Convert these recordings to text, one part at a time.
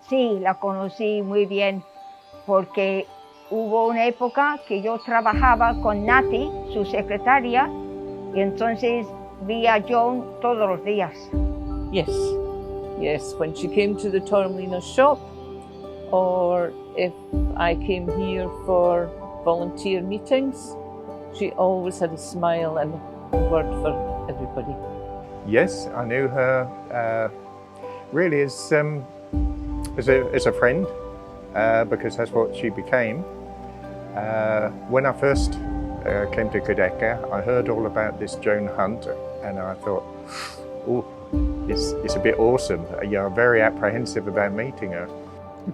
Sí, la conocí muy bien porque hubo una época que yo trabajaba con Nati, su secretaria, y entonces vi a Joan todos los días. Yes, when she came to the Torremolinos shop, or if I came here for volunteer meetings, she always had a smile and a word for everybody. Yes, I knew her really as a friend, because that's what she became. When I first came to Cudeca, I heard all about this Joan Hunt, and I thought, oh, it's a bit awesome. I'm very apprehensive about meeting her.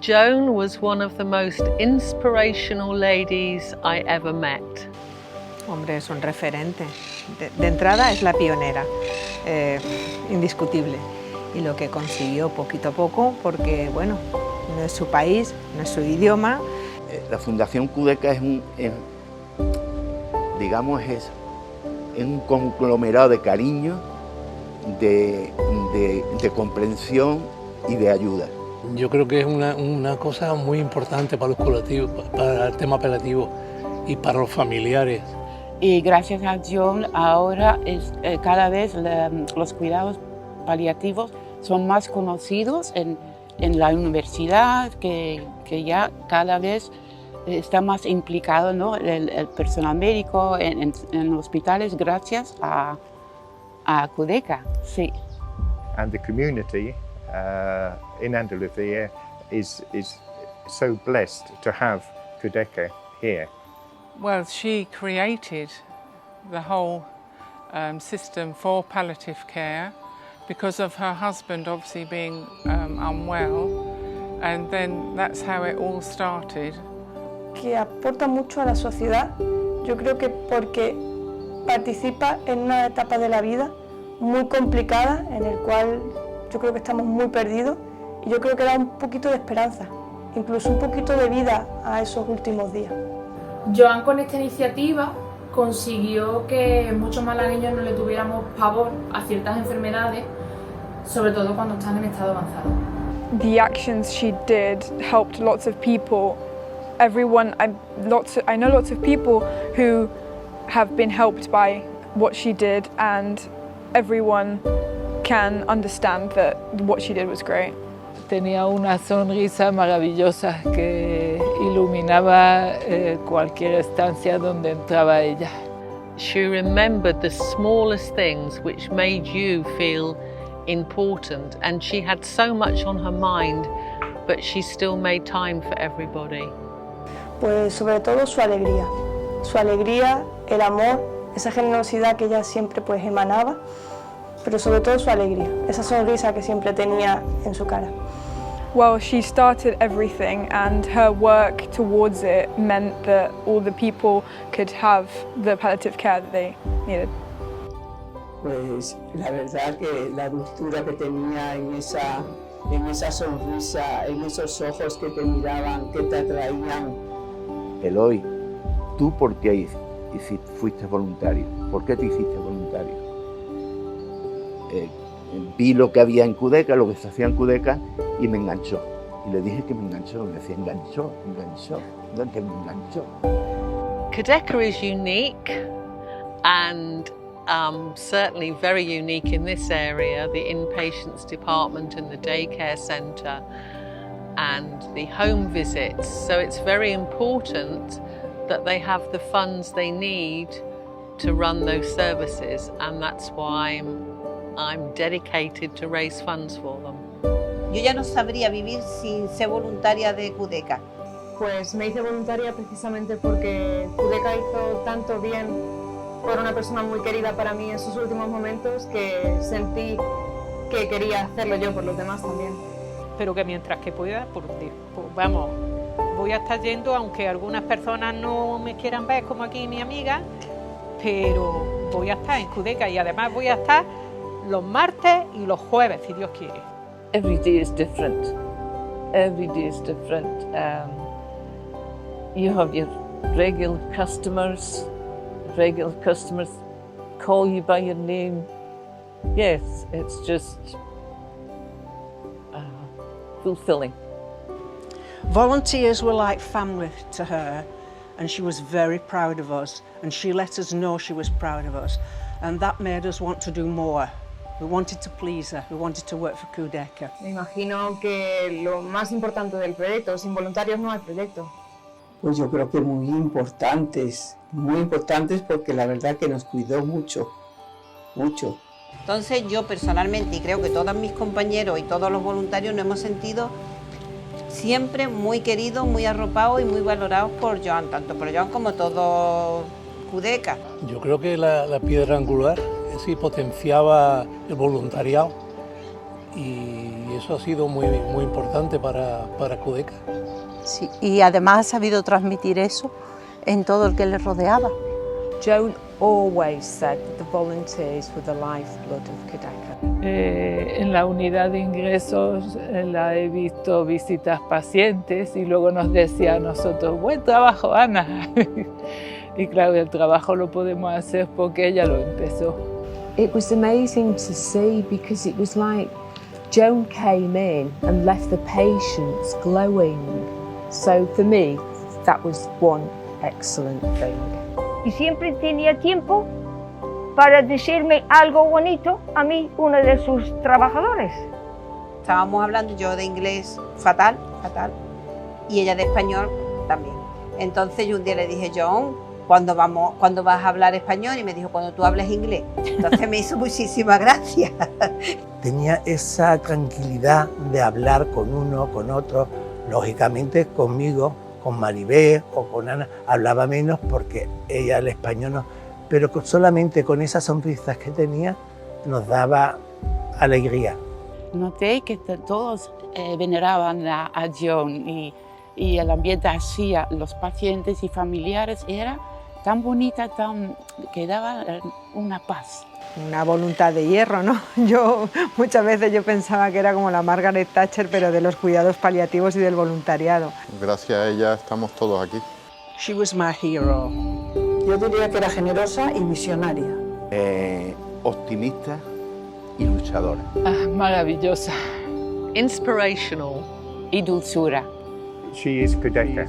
Joan was one of the most inspirational ladies I ever met. Hombre, es un referente. De entrada es la pionera, indiscutible. Y lo que consiguió poquito a poco, porque bueno, no es su país, no es su idioma. La Fundación Cudeca es un conglomerado de cariño, de comprensión y de ayuda. Yo creo que es una cosa muy importante para los colectivos, para el tema paliativo y para los familiares. Y gracias a Joan ahora cada vez los cuidados paliativos son más conocidos en la universidad, que ya cada vez está más implicado, ¿no? el personal médico en hospitales gracias a Cudeca. Sí. And the community in Andalucía is so blessed to have Cudeca here. Well, she created the whole system for palliative care because of her husband obviously being unwell, and then that's how it all started. Que aporta mucho a la sociedad, yo creo que porque participa en una etapa de la vida muy complicada en el cual yo creo que estamos muy perdidos, y yo creo que da un poquito de esperanza, incluso un poquito de vida a esos últimos días. Joan con esta iniciativa consiguió que muchos malagueños no le tuviéramos pavor a ciertas enfermedades, sobre todo cuando están en estado avanzado. The actions she did helped lots of people. Everyone, I know lots of people who have been helped by what she did, and everyone can understand that what she did was great. Tenía una sonrisa maravillosa que iluminaba cualquier estancia donde entraba ella. She remembered the smallest things which made you feel important, and she had so much on her mind, but she still made time for everybody. Pues sobre todo su alegría, el amor, esa generosidad que ella siempre pues emanaba, pero sobre todo su alegría, esa sonrisa que siempre tenía en su cara. Well, she started everything, and her work towards it meant that all the people could have the palliative care that they needed. Pues la verdad que la dulzura que tenía en esa sonrisa, en esos ojos que te miraban, que te atraían. Eloy, ¿tú por qué fuiste voluntario? ¿Por qué te hiciste voluntario? Vi lo que había en Cudeca, lo que se hacía en Cudeca, y me enganchó. Y le dije que me enganchó, me decía enganchó, que me enganchó. Cudeca is unique, and certainly very unique in this area, the inpatients department and the daycare centre and the home visits. So it's very important that they have the funds they need to run those services, and that's why I'm dedicated to raise funds for them. Yo ya no sabría vivir sin ser voluntaria de Cudeca. Pues me hice voluntaria precisamente porque Cudeca hizo tanto bien por una persona muy querida para mí en sus últimos momentos que sentí que quería hacerlo yo por los demás también. Pero que mientras que pueda, pues vamos, voy a estar yendo, aunque algunas personas no me quieran ver como aquí mi amiga, pero voy a estar en Cudeca, y además voy a estar los martes y los jueves, si Dios quiere. Every day is different. Every day is different. You have your regular customers call you by your name. Yes, it's just fulfilling. Volunteers were like family to her, and she was very proud of us, and she let us know she was proud of us, and that made us want to do more. We wanted to please her, we wanted to work for Cudeca. Me imagino que lo más importante del proyecto, sin voluntarios no hay proyecto. Pues yo creo que muy importantes porque la verdad que nos cuidó mucho, mucho. Entonces yo personalmente, y creo que todos mis compañeros y todos los voluntarios nos hemos sentido siempre muy queridos, muy arropados y muy valorados por Joan, tanto por Joan como todo Cudeca. Yo creo que la piedra angular sí potenciaba el voluntariado y eso ha sido muy importante para Cudeca. Sí, y además ha sabido transmitir eso en todo el que le rodeaba. Joan always said that the volunteers were the lifeblood of Cudeca. En la unidad de ingresos la he visto visitas pacientes y luego nos decía a nosotros, buen trabajo, Ana. Y claro, el trabajo lo podemos hacer porque ella lo empezó. It was amazing to see because it was like Joan came in and left the patients glowing. So for me, that was one excellent thing. Y siempre tenía tiempo para decirme algo bonito a mí, uno de sus trabajadores. Estábamos hablando yo de inglés fatal, y ella de español también. Entonces yo un día le dije, Joan, ¿cuándo vas a hablar español? Y me dijo, cuando tú hables inglés. Entonces me hizo muchísima gracia. Tenía esa tranquilidad de hablar con uno, con otro. Lógicamente conmigo, con Maribel o con Ana, hablaba menos porque ella el español no, pero solamente con esas sonrisas que tenía nos daba alegría. Noté que todos veneraban a Joan y el ambiente hacía los pacientes y familiares era tan bonita, que daba una paz. Una voluntad de hierro, ¿no? Muchas veces yo pensaba que era como la Margaret Thatcher, pero de los cuidados paliativos y del voluntariado. Gracias a ella estamos todos aquí. She was my hero. Yo diría que era generosa y misionaria. Optimista y luchadora. Maravillosa. Inspirational. Y dulzura. She is Cudeca.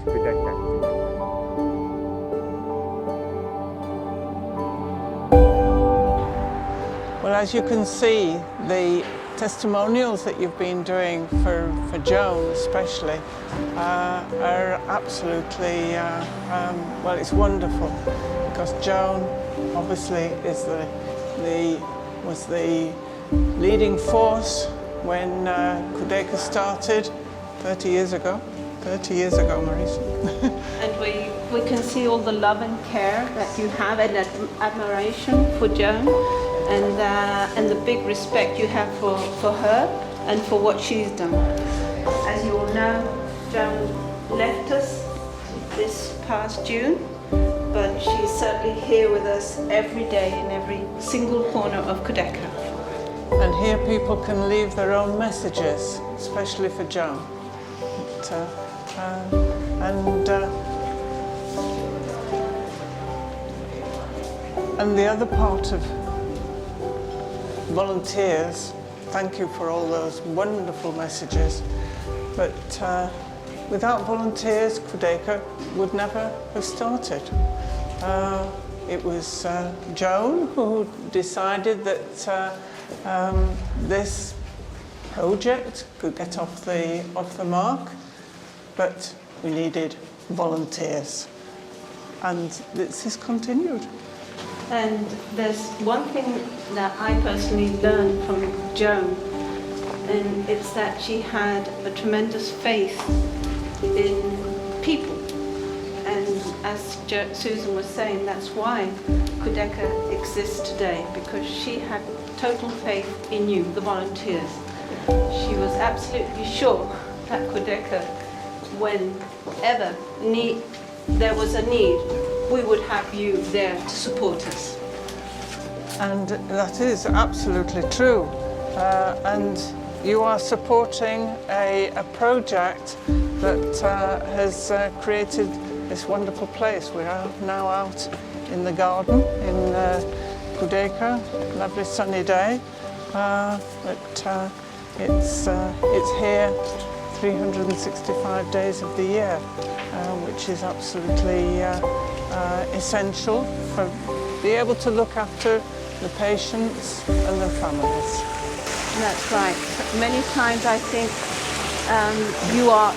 Well, as you can see, the testimonials that you've been doing for Joan especially are absolutely, well, it's wonderful because Joan obviously is was the leading force when Cudeca started 30 years ago. 30 years ago, Marisa. And we can see all the love and care that you have and admiration for Joan and the big respect you have for her and for what she's done. As you all know, Joan left us this past June, but she's certainly here with us every day in every single corner of Cudeca. And here people can leave their own messages, especially for Joan. And the other part of volunteers, thank you for all those wonderful messages, but without volunteers, Cudeca would never have started. It was Joan who decided that this project could get off the mark, but we needed volunteers, and this is continued. And there's one thing that I personally learned from Joan, and it's that she had a tremendous faith in people. And as Susan was saying, that's why Cudeca exists today, because she had total faith in you, the volunteers. She was absolutely sure that Cudeca, whenever there was a need, we would have you there to support us. And that is absolutely true. And you are supporting a project that has created this wonderful place. We are now out in the garden in Cudeca, lovely sunny day, but it's here 365 days of the year, which is absolutely essential for be able to look after the patients and their families. That's right. Many times I think you are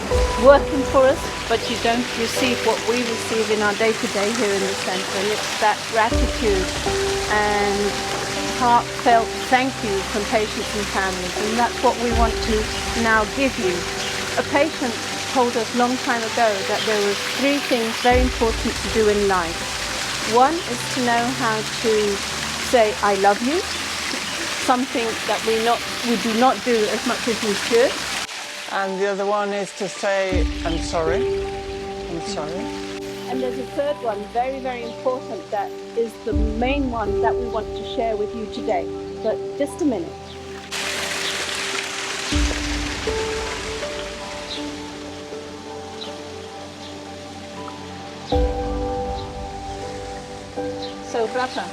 working for us, but you don't receive what we receive in our day-to-day here in the centre, and it's that gratitude and heartfelt thank you from patients and families, and that's what we want to now give you. A patient told us a long time ago that there were 3 things very important to do in life. One is to know how to say I love you, something that we do not do as much as we should. And the other one is to say I'm sorry. I'm sorry. And there's a third one, very, very important, that is the main one that we want to share with you today. But just a minute. So, Rafa,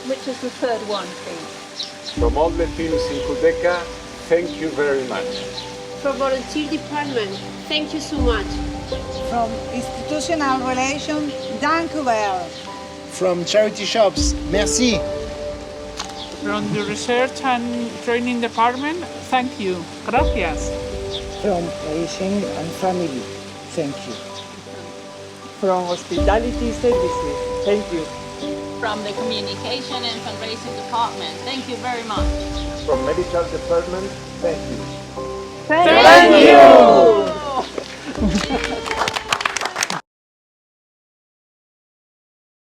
which is the third one, please? From all the teams in Cudeca, thank you very much. From Volunteer Department, thank you so much. From Institutional Relations, dank u wel. From Charity Shops, merci. From the Research and Training Department, thank you. Gracias. From Patient and Family, thank you. From Hospitality Services, thank you. From the Communication and Fundraising Department, thank you very much. From Medical Department, thank you. Thank you.